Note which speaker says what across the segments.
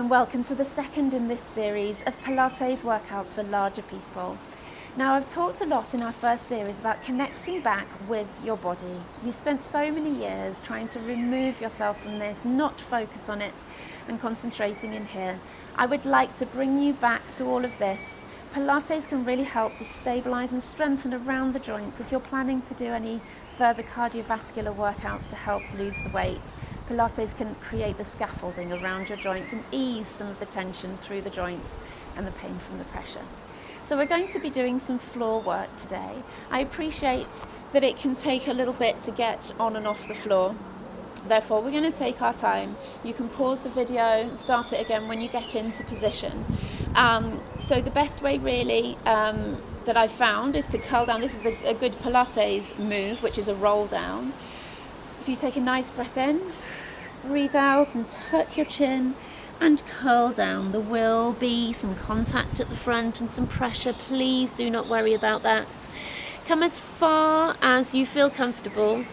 Speaker 1: and welcome to the second in this series of Pilates workouts for larger people. Now, I've talked a lot in our first series about connecting back with your body. You spent so many years trying to remove yourself from this, not focus on it and concentrating in here. I would like to bring you back to all of this. Pilates can really help to stabilize and strengthen around the joints if you're planning to do any further cardiovascular workouts to help lose the weight. Pilates can create the scaffolding around your joints and ease some of the tension through the joints and the pain from the pressure. So we're going to be doing some floor work today. I appreciate that it can take a little bit to get on and off the floor. Therefore, we're going to take our time. You can pause the video and start it again when you get into position. So the best way really that I've found is to curl down. This is a good Pilates move, which is a roll down. If you take a nice breath in, breathe out and tuck your chin and curl down. There will be some contact at the front and some pressure. Please do not worry about that. Come as far as you feel comfortable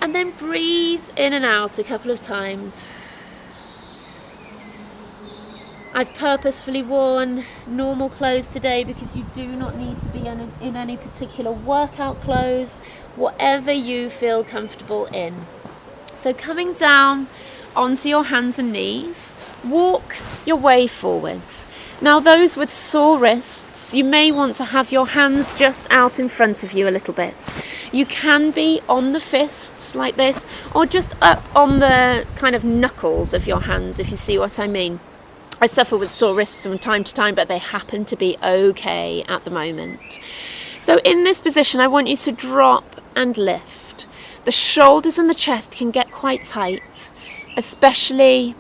Speaker 1: and then breathe in and out a couple of times. I've purposefully worn normal clothes today because you do not need to be in any particular workout clothes, whatever you feel comfortable in. So coming down onto your hands and knees, walk your way forwards. Now those with sore wrists, you may want to have your hands just out in front of you a little bit. You can be on the fists like this, or just up on the kind of knuckles of your hands, if you see what I mean. I suffer with sore wrists from time to time, but they happen to be okay at the moment. So in this position, I want you to drop and lift. The shoulders and the chest can get quite tight, especially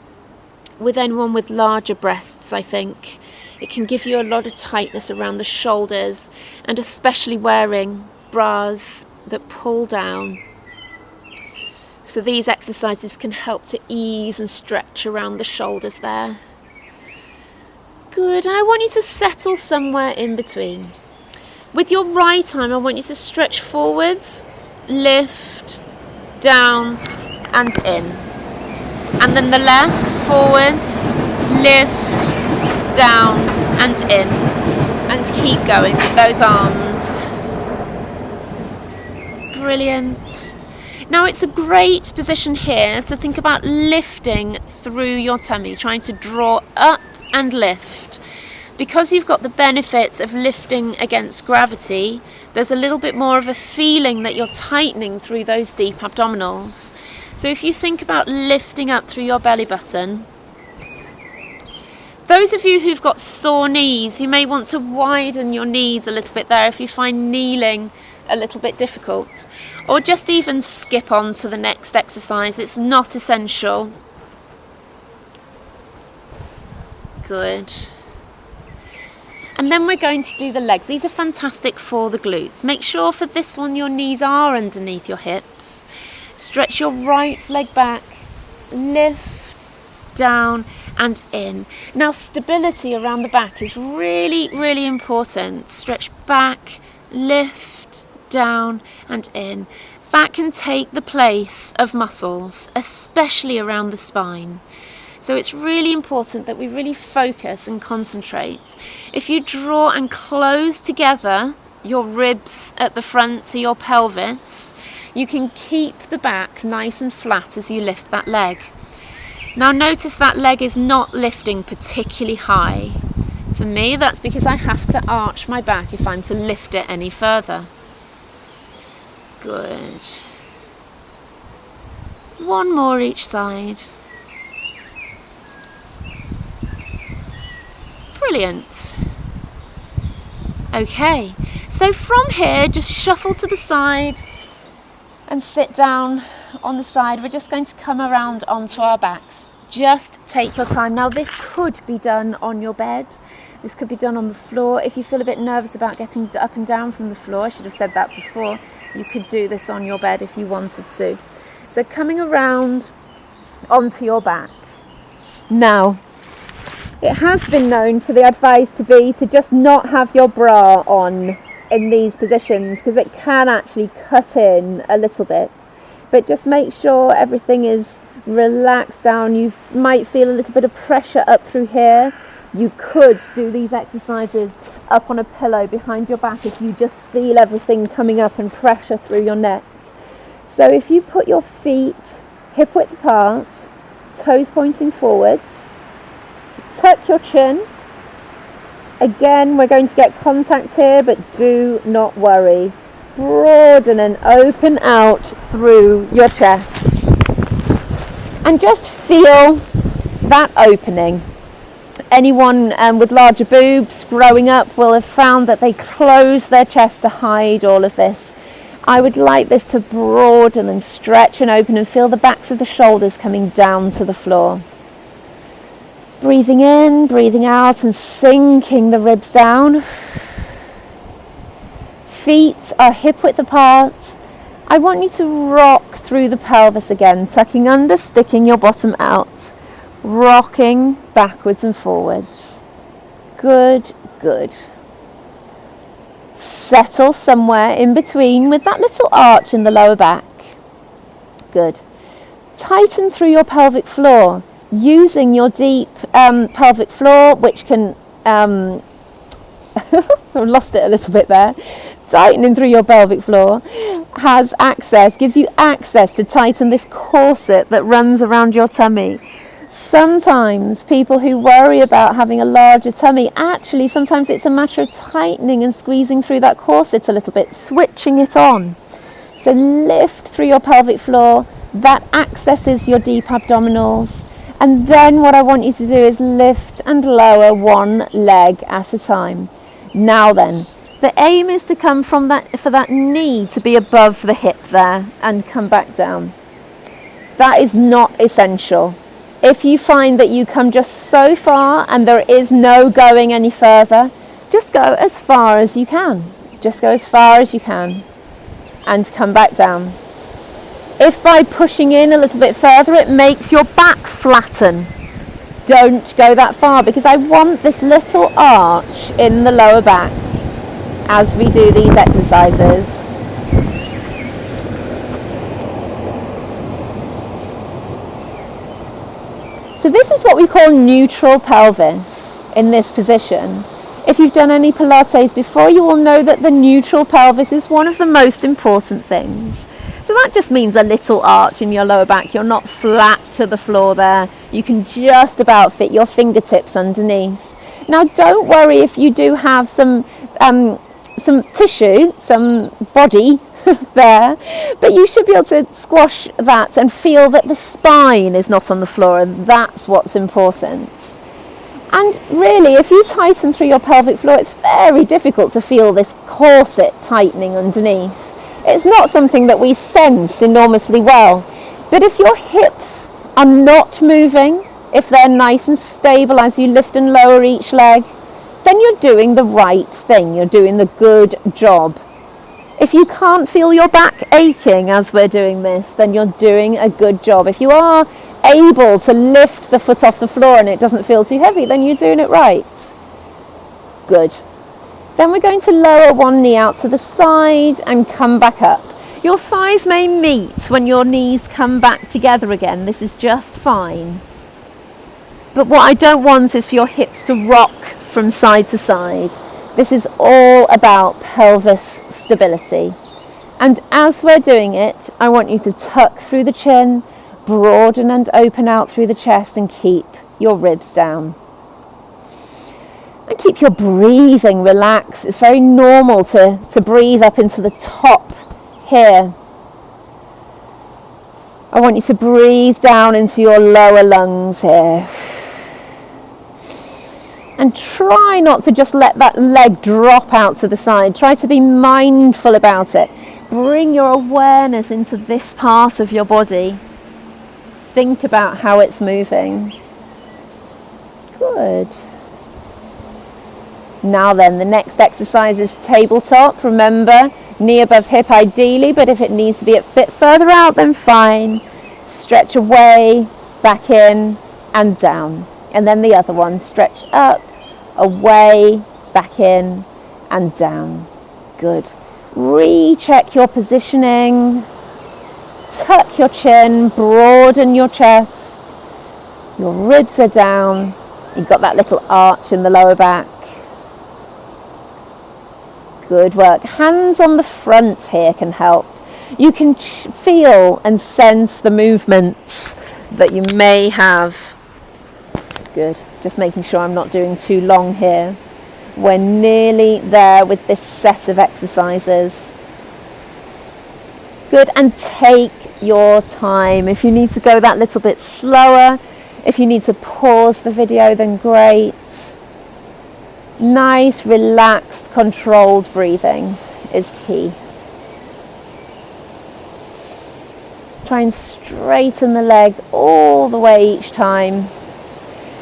Speaker 1: with anyone with larger breasts, I think. It can give you a lot of tightness around the shoulders, and especially wearing bras that pull down. So these exercises can help to ease and stretch around the shoulders there. Good, and I want you to settle somewhere in between. With your right arm, I want you to stretch forwards, lift, down and in. And then the left, forwards, lift, down and in. And keep going with those arms. Brilliant. Now it's a great position here to think about lifting through your tummy, trying to draw up and lift. Because you've got the benefits of lifting against gravity, there's a little bit more of a feeling that you're tightening through those deep abdominals. So if you think about lifting up through your belly button, those of you who've got sore knees, you may want to widen your knees a little bit there if you find kneeling a little bit difficult, or just even skip on to the next exercise. It's not essential. Good. And then we're going to do the legs. These are fantastic for the glutes. Make sure for this one your knees are underneath your hips. Stretch your right leg back, lift, down and in. Now stability around the back is really, really important. Stretch back, lift, down and in. That can take the place of muscles, especially around the spine. So it's really important that we really focus and concentrate. If you draw and close together your ribs at the front to your pelvis, you can keep the back nice and flat as you lift that leg. Now notice that leg is not lifting particularly high. For me, that's because I have to arch my back if I'm to lift it any further. Good. One more each side. Brilliant. Okay, so from here, just shuffle to the side and sit down on the side. We're just going to come around onto our backs. Just take your time. Now this could be done on your bed. This could be done on the floor. If you feel a bit nervous about getting up and down from the floor, I should have said that before, you could do this on your bed if you wanted to. So coming around onto your back. Now, it has been known for the advice to be to just not have your bra on in these positions because it can actually cut in a little bit. But just make sure everything is relax down. You might feel a little bit of pressure up through here. You could do these exercises up on a pillow behind your back if you just feel everything coming up and pressure through your neck. So if you put your feet hip width apart, toes pointing forwards, tuck your chin. Again, we're going to get contact here, but do not worry. Broaden and open out through your chest. And just feel that opening. Anyone with larger boobs growing up will have found that they close their chest to hide all of this. I would like this to broaden and stretch and open and feel the backs of the shoulders coming down to the floor. Breathing in, breathing out and sinking the ribs down. Feet are hip width apart. I want you to rock through the pelvis again, tucking under, sticking your bottom out. Rocking backwards and forwards. Good, good. Settle somewhere in between with that little arch in the lower back. Good. Tighten through your pelvic floor using your deep pelvic floor, which can I've lost it a little bit there. Tightening through your pelvic floor gives you access to tighten this corset that runs around your tummy. Sometimes people who worry about having a larger tummy, actually sometimes it's a matter of tightening and squeezing through that corset a little bit, switching it on. So lift through your pelvic floor, that accesses your deep abdominals. And then what I want you to do is lift and lower one leg at a time. Now then, the aim is to come for that knee to be above the hip there and come back down. That is not essential. If you find that you come just so far and there is no going any further, just go as far as you can. Just go as far as you can and come back down. If by pushing in a little bit further it makes your back flatten, don't go that far, because I want this little arch in the lower back as we do these exercises. So this is what we call neutral pelvis in this position. If you've done any Pilates before, you will know that the neutral pelvis is one of the most important things. So that just means a little arch in your lower back. You're not flat to the floor there. You can just about fit your fingertips underneath. Now don't worry if you do have some tissue, some body there, but you should be able to squash that and feel that the spine is not on the floor, and that's what's important. And really, if you tighten through your pelvic floor, it's very difficult to feel this corset tightening underneath. It's not something that we sense enormously well. But if your hips are not moving, if they're nice and stable as you lift and lower each leg, then you're doing the right thing. You're doing the good job. If you can't feel your back aching as we're doing this, then you're doing a good job. If you are able to lift the foot off the floor and it doesn't feel too heavy, then you're doing it right. Good. Then we're going to lower one knee out to the side and come back up. Your thighs may meet when your knees come back together again. This is just fine. But what I don't want is for your hips to rock from side to side. This is all about pelvis stability. And as we're doing it, I want you to tuck through the chin, broaden and open out through the chest, and keep your ribs down. And keep your breathing relaxed. It's very normal to breathe up into the top here. I want you to breathe down into your lower lungs here. And try not to just let that leg drop out to the side. Try to be mindful about it. Bring your awareness into this part of your body. Think about how it's moving. Good. Now then, the next exercise is tabletop. Remember, knee above hip ideally, but if it needs to be a bit further out, then fine. Stretch away, back in, and down. And then the other one, stretch up, away, back in, and down. Good. Recheck your positioning.
Speaker 2: tuck your chin, broaden your chest, your ribs are down, you've got that little arch in the lower back. Good work. Hands on the front here can help. You can feel and sense the movements that you may have. Good. Just making sure I'm not doing too long here. We're nearly there with this set of exercises. Good, and take your time. If you need to go that little bit slower, if you need to pause the video, then great. Nice, relaxed, controlled breathing is key. Try and straighten the leg all the way each time.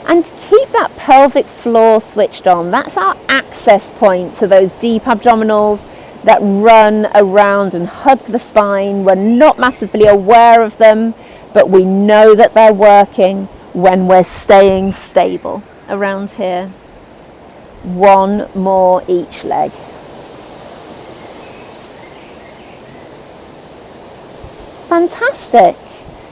Speaker 2: And keep that pelvic floor switched on. That's our access point to those deep abdominals that run around and hug the spine. We're not massively aware of them, but we know that they're working when we're staying stable around here. One more each leg. Fantastic.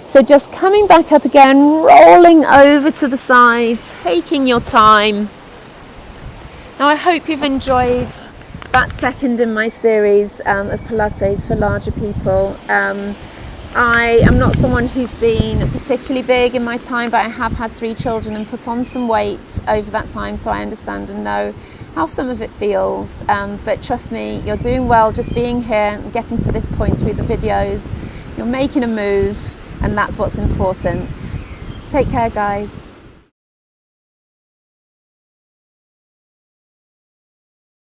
Speaker 2: So just coming back up again, rolling over to the side, taking your time. Now I hope you've enjoyed that second in my series of Pilates for larger people. I am not someone who's been particularly big in my time, but I have had 3 children and put on some weight over that time, so I understand and know how some of it feels. But trust me, you're doing well just being here and getting to this point through the videos. You're making a move, and that's what's important. Take care, guys.